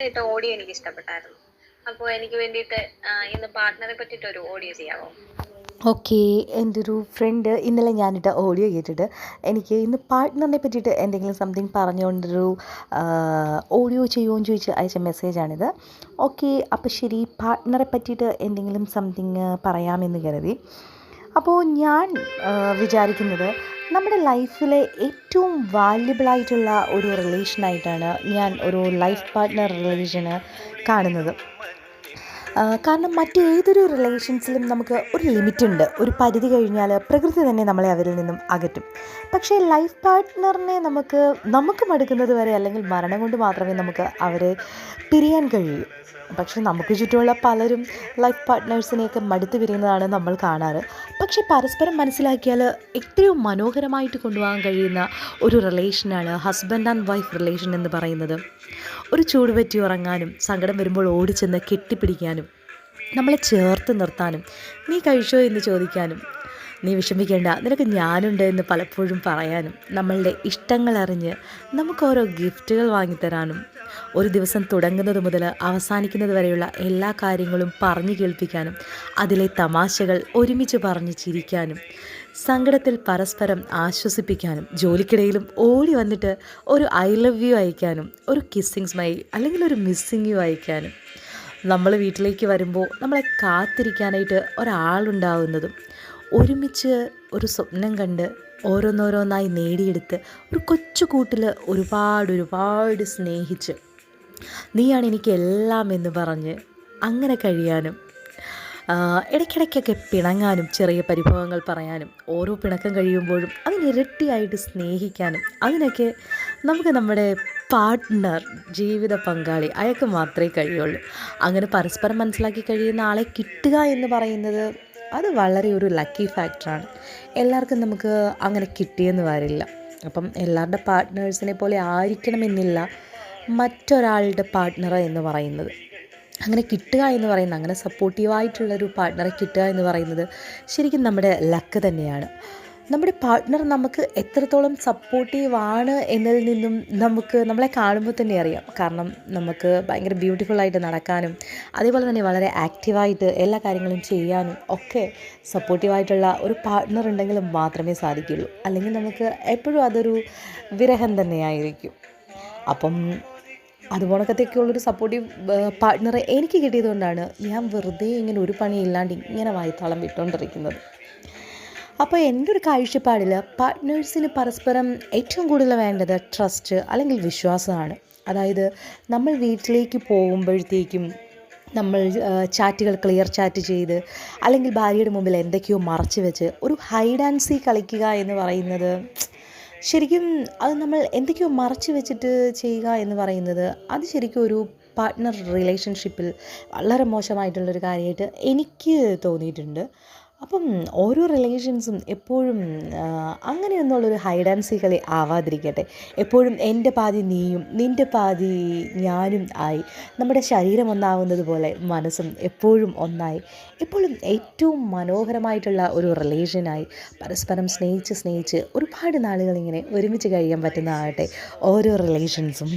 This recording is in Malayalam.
ഇട്ട ഓഡിയോ എനിക്ക് ഇഷ്ടപ്പെട്ടായിരുന്നു. അപ്പോൾ എനിക്ക് വേണ്ടിയിട്ട് ഇന്ന് പാർട്ട്ണറെ പറ്റിയിട്ട് ഒരു ഓഡിയോ ചെയ്യാമോ? ഓക്കെ. എൻ്റെ ഒരു ഫ്രണ്ട് ഇന്നലെ ഞാനിട്ട ഓഡിയോ കേട്ടിട്ട് എനിക്ക് ഇന്ന് പാർട്ട്ണറിനെ പറ്റിയിട്ട് എന്തെങ്കിലും സംതിങ് പറഞ്ഞുകൊണ്ടൊരു ഓഡിയോ ചെയ്യുമോ എന്ന് ചോദിച്ച് അയച്ച മെസ്സേജാണിത്. ഓക്കെ, അപ്പോൾ ശരി, പാർട്ട്ണറെ പറ്റിയിട്ട് എന്തെങ്കിലും സംതിങ് പറയാമെന്ന് കരുതി. അപ്പോൾ ഞാൻ വിചാരിക്കുന്നത് നമ്മുടെ ലൈഫിലെ ഏറ്റവും വാല്യുബിളായിട്ടുള്ള ഒരു റിലേഷനായിട്ടാണ് ഞാൻ ഒരു ലൈഫ് പാർട്ട്ണർ റിലേഷന് കാണുന്നത്. കാരണം മറ്റേതൊരു റിലേഷൻസിലും നമുക്ക് ഒരു ലിമിറ്റുണ്ട്. ഒരു പരിധി കഴിഞ്ഞാൽ പ്രകൃതി തന്നെ നമ്മളെ അവരിൽ നിന്നും അകറ്റും. പക്ഷേ ലൈഫ് പാർട്ട്ണറിനെ നമുക്ക് മടുക്കുന്നത് വരെ, അല്ലെങ്കിൽ മരണം കൊണ്ട് മാത്രമേ നമുക്ക് അവരെ പിരിയാൻ കഴിയൂ. പക്ഷെ നമുക്ക് ചുറ്റുമുള്ള പലരും ലൈഫ് പാർട്ട്നേഴ്സിനെയൊക്കെ മടുത്ത് പിരിയുന്നതാണ് നമ്മൾ കാണാറ്. പക്ഷെ പരസ്പരം മനസ്സിലാക്കിയാൽ എത്രയോ മനോഹരമായിട്ട് കൊണ്ടുപോകാൻ കഴിയുന്ന ഒരു റിലേഷനാണ് ഹസ്ബൻഡ് ആൻഡ് വൈഫ് റിലേഷൻ എന്ന് പറയുന്നത്. ഒരു ചൂട് പറ്റി ഉറങ്ങാനും, സങ്കടം വരുമ്പോൾ ഓടിച്ചെന്ന് കെട്ടിപ്പിടിക്കാനും, നമ്മളെ ചേർത്ത് നിർത്താനും, നീ കഴിച്ചോ എന്ന് ചോദിക്കാനും, നീ വിഷമിക്കേണ്ട നിനക്ക് ഞാനുണ്ട് എന്ന് പലപ്പോഴും പറയാനും, നമ്മളുടെ ഇഷ്ടങ്ങളറിഞ്ഞ് നമുക്ക് ഓരോ ഗിഫ്റ്റുകൾ വാങ്ങിത്തരാനും, ഒരു ദിവസം തുടങ്ങുന്നത് മുതൽ അവസാനിക്കുന്നത് വരെയുള്ള എല്ലാ കാര്യങ്ങളും പറഞ്ഞു കേൾപ്പിക്കാനും, അതിലെ തമാശകൾ ഒരുമിച്ച് പറഞ്ഞ് ചിരിക്കാനും, സങ്കടത്തിൽ പരസ്പരം ആശ്വസിപ്പിക്കാനും, ജോലിക്കിടയിലും ഓടി വന്നിട്ട് ഒരു ഐ ലവ് യു അയക്കാനും, ഒരു കിസ്സിങ് സ്മൈൽ അല്ലെങ്കിൽ ഒരു മിസ്സിങ് യു അയക്കാനും, നമ്മൾ വീട്ടിലേക്ക് വരുമ്പോൾ നമ്മളെ കാത്തിരിക്കാനായിട്ട് ഒരാളുണ്ടാവുന്നതും, ഒരുമിച്ച് ഒരു സ്വപ്നം കണ്ട് ഓരോന്നോരോന്നായി നേടിയെടുത്ത് ഒരു കൊച്ചു കൂട്ടിൽ ഒരുപാട് സ്നേഹിച്ച് നീയാണ് എനിക്ക് എല്ലാം എന്ന് പറഞ്ഞ് അങ്ങനെ കഴിയാനും, ഇടയ്ക്കിടയ്ക്കൊക്കെ പിണങ്ങാനും, ചെറിയ പരിഭവങ്ങൾ പറയാനും, ഓരോ പിണക്കം കഴിയുമ്പോഴും അതിനിരട്ടിയായിട്ട് സ്നേഹിക്കാനും, അതിനൊക്കെ നമുക്ക് നമ്മുടെ പാർട്ട്ണർ, ജീവിത പങ്കാളി, അയാൾക്ക് മാത്രമേ കഴിയുള്ളൂ. അങ്ങനെ പരസ്പരം മനസ്സിലാക്കി കഴിയുന്ന ആളെ കിട്ടുക എന്ന് പറയുന്നത് അത് വളരെ ഒരു ലക്കി ഫാക്ടറാണ്. എല്ലാവർക്കും നമുക്ക് അങ്ങനെ കിട്ടിയെന്ന് വരില്ല. അപ്പം എല്ലാവരുടെ പാർട്ട്നേഴ്സിനെ പോലെ ആയിരിക്കണമെന്നില്ല മറ്റൊരാളുടെ പാർട്ട്ണർ എന്ന് പറയുന്നത്. അങ്ങനെ കിട്ടുക എന്ന് പറയുന്നത്, അങ്ങനെ സപ്പോർട്ടീവായിട്ടുള്ളൊരു പാർട്ട്ണറെ കിട്ടുക എന്ന് പറയുന്നത് ശരിക്കും നമ്മുടെ ലക്ക് തന്നെയാണ്. നമ്മുടെ പാർട്ട്ണർ നമുക്ക് എത്രത്തോളം സപ്പോർട്ടീവാണ് എന്നതിൽ നിന്നും നമ്മളെ കാണുമ്പോൾ തന്നെ അറിയാം. കാരണം നമുക്ക് ഭയങ്കര ബ്യൂട്ടിഫുള്ളായിട്ട് നടക്കാനും, അതേപോലെ തന്നെ വളരെ ആക്റ്റീവായിട്ട് എല്ലാ കാര്യങ്ങളും ചെയ്യാനും ഒക്കെ സപ്പോർട്ടീവായിട്ടുള്ള ഒരു പാർട്ട്ണർ ഉണ്ടെങ്കിൽ മാത്രമേ സാധിക്കുള്ളൂ. അല്ലെങ്കിൽ നമുക്ക് എപ്പോഴും അതൊരു വിരഹം തന്നെയായിരിക്കും. അപ്പം അതുപോലൊക്കത്തേക്കുള്ളൊരു സപ്പോർട്ടീവ് പാർട്ട്ണറെ എനിക്ക് കിട്ടിയതുകൊണ്ടാണ് ഞാൻ വെറുതെ ഇങ്ങനെ ഒരു പണിയില്ലാണ്ട് ഇങ്ങനെ വായ്ത്താളം വിട്ടുകൊണ്ടിരിക്കുന്നത്. അപ്പോൾ എൻ്റെ ഒരു കാഴ്ചപ്പാടിൽ പാർട്ട്നേഴ്സിന് പരസ്പരം ഏറ്റവും കൂടുതൽ വേണ്ടത് ട്രസ്റ്റ് അല്ലെങ്കിൽ വിശ്വാസമാണ്. അതായത് നമ്മൾ വീട്ടിലേക്ക് പോകുമ്പോഴത്തേക്കും നമ്മൾ ചാറ്റുകൾ ക്ലിയർ ചാറ്റ് ചെയ്ത്, അല്ലെങ്കിൽ ഭാര്യയുടെ മുമ്പിൽ എന്തൊക്കെയോ മറച്ച് വെച്ച് ഒരു ഹൈഡ് ആൻഡ് സീ കളിക്കുക എന്ന് പറയുന്നത്, ശരിക്കും അത് നമ്മൾ എന്തൊക്കെയോ മറച്ച് വെച്ചിട്ട് ചെയ്യുക എന്ന് പറയുന്നത് അത് ശരിക്കും ഒരു പാർട്ട്ണർ റിലേഷൻഷിപ്പിൽ വളരെ മോശമായിട്ടുള്ളൊരു കാര്യമായിട്ട് എനിക്ക് തോന്നിയിട്ടുണ്ട്. അപ്പം ഓരോ റിലേഷൻസും എപ്പോഴും അങ്ങനെയൊന്നുള്ളൊരു ഹൈഡ് ആൻഡ് സീ കളി ആവാതിരിക്കട്ടെ. എപ്പോഴും എൻ്റെ പാതി നീയും നിൻ്റെ പാതി ഞാനും ആയി, നമ്മുടെ ശരീരം ഒന്നാവുന്നത് പോലെ മനസ്സും എപ്പോഴും ഒന്നായി, എപ്പോഴും ഏറ്റവും മനോഹരമായിട്ടുള്ള ഒരു റിലേഷനായി പരസ്പരം സ്നേഹിച്ച് ഒരുപാട് നാളുകളിങ്ങനെ ഒരുമിച്ച് കഴിയാൻ പറ്റുന്നതാകട്ടെ ഓരോ റിലേഷൻസും.